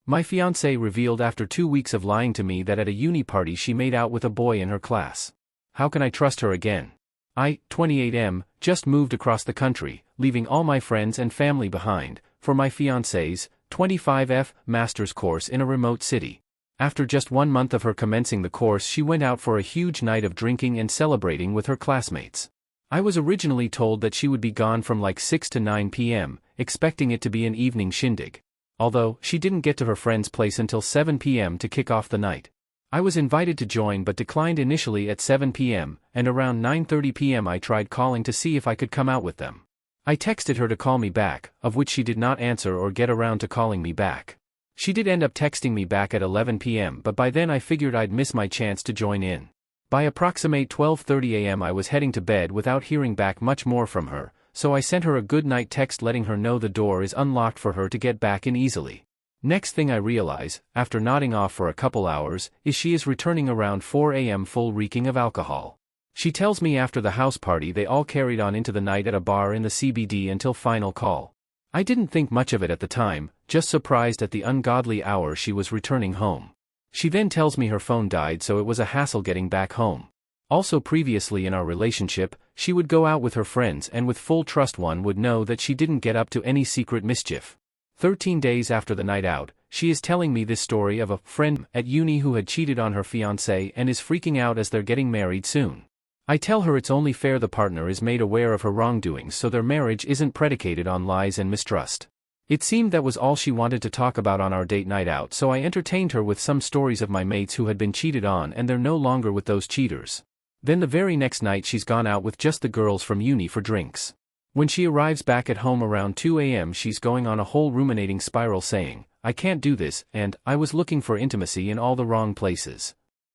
My fiancée revealed after 2 weeks of lying to me that at a uni party she made out with a boy in her class. How can I trust her again? I, 28M, just moved across the country, leaving all my friends and family behind, for my fiancée's 25F master's course in a remote city. After just 1 month of her commencing the course, she went out for a huge night of drinking and celebrating with her classmates. I was originally told that she would be gone from like 6 to 9 p.m., expecting it to be an evening shindig. Although, she didn't get to her friend's place until 7 p.m. to kick off the night. I was invited to join but declined initially at 7 p.m., and around 9:30 p.m. I tried calling to see if I could come out with them. I texted her to call me back, of which she did not answer or get around to calling me back. She did end up texting me back at 11 p.m., but by then I figured I'd miss my chance to join in. By approximate 12:30 a.m. I was heading to bed without hearing back much more from her, so I sent her a good night text letting her know the door is unlocked for her to get back in easily. Next thing I realize, after nodding off for a couple hours, is she is returning around 4 a.m. full reeking of alcohol. She tells me after the house party they all carried on into the night at a bar in the CBD until final call. I didn't think much of it at the time, just surprised at the ungodly hour she was returning home. She then tells me her phone died, so it was a hassle getting back home. Also previously in our relationship, she would go out with her friends and with full trust one would know that she didn't get up to any secret mischief. 13 days after the night out, she is telling me this story of a friend at uni who had cheated on her fiancé and is freaking out as they're getting married soon. I tell her it's only fair the partner is made aware of her wrongdoings so their marriage isn't predicated on lies and mistrust. It seemed that was all she wanted to talk about on our date night out, so I entertained her with some stories of my mates who had been cheated on and they're no longer with those cheaters. Then the very next night she's gone out with just the girls from uni for drinks. When she arrives back at home around 2 a.m. she's going on a whole ruminating spiral saying, "I can't do this," and "I was looking for intimacy in all the wrong places."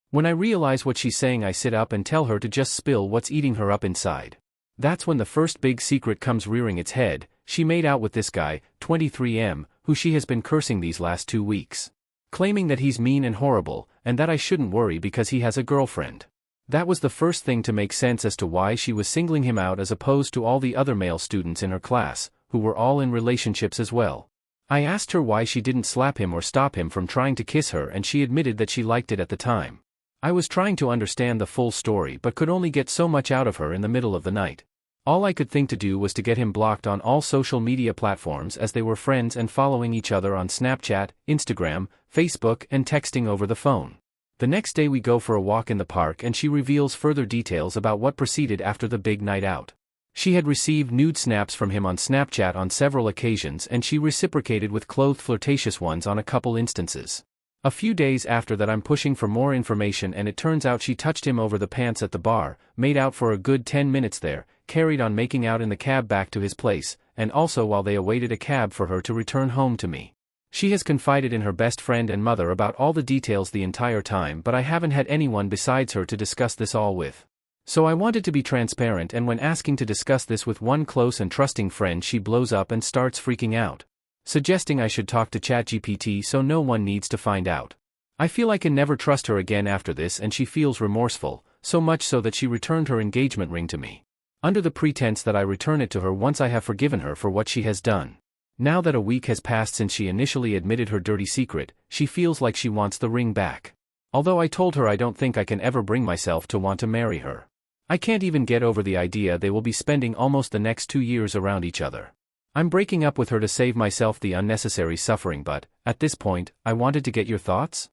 When I realize what she's saying I sit up and tell her to just spill what's eating her up inside. That's when the first big secret comes rearing its head. She made out with this guy, 23M, who she has been cursing these last 2 weeks. Claiming that he's mean and horrible, and that I shouldn't worry because he has a girlfriend. That was the first thing to make sense as to why she was singling him out as opposed to all the other male students in her class, who were all in relationships as well. I asked her why she didn't slap him or stop him from trying to kiss her, and she admitted that she liked it at the time. I was trying to understand the full story but could only get so much out of her in the middle of the night. All I could think to do was to get him blocked on all social media platforms as they were friends and following each other on Snapchat, Instagram, Facebook and texting over the phone. The next day we go for a walk in the park and she reveals further details about what proceeded after the big night out. She had received nude snaps from him on Snapchat on several occasions and she reciprocated with clothed flirtatious ones on a couple instances. A few days after that I'm pushing for more information and it turns out she touched him over the pants at the bar, made out for a good 10 minutes there, carried on making out in the cab back to his place, and also while they awaited a cab for her to return home to me. She has confided in her best friend and mother about all the details the entire time, but I haven't had anyone besides her to discuss this all with. So I wanted to be transparent, and when asking to discuss this with one close and trusting friend she blows up and starts freaking out, suggesting I should talk to ChatGPT so no one needs to find out. I feel I can never trust her again after this and she feels remorseful, so much so that she returned her engagement ring to me. Under the pretense that I return it to her once I have forgiven her for what she has done. Now that a week has passed since she initially admitted her dirty secret, she feels like she wants the ring back. Although I told her I don't think I can ever bring myself to want to marry her. I can't even get over the idea they will be spending almost the next 2 years around each other. I'm breaking up with her to save myself the unnecessary suffering, but, at this point, I wanted to get your thoughts?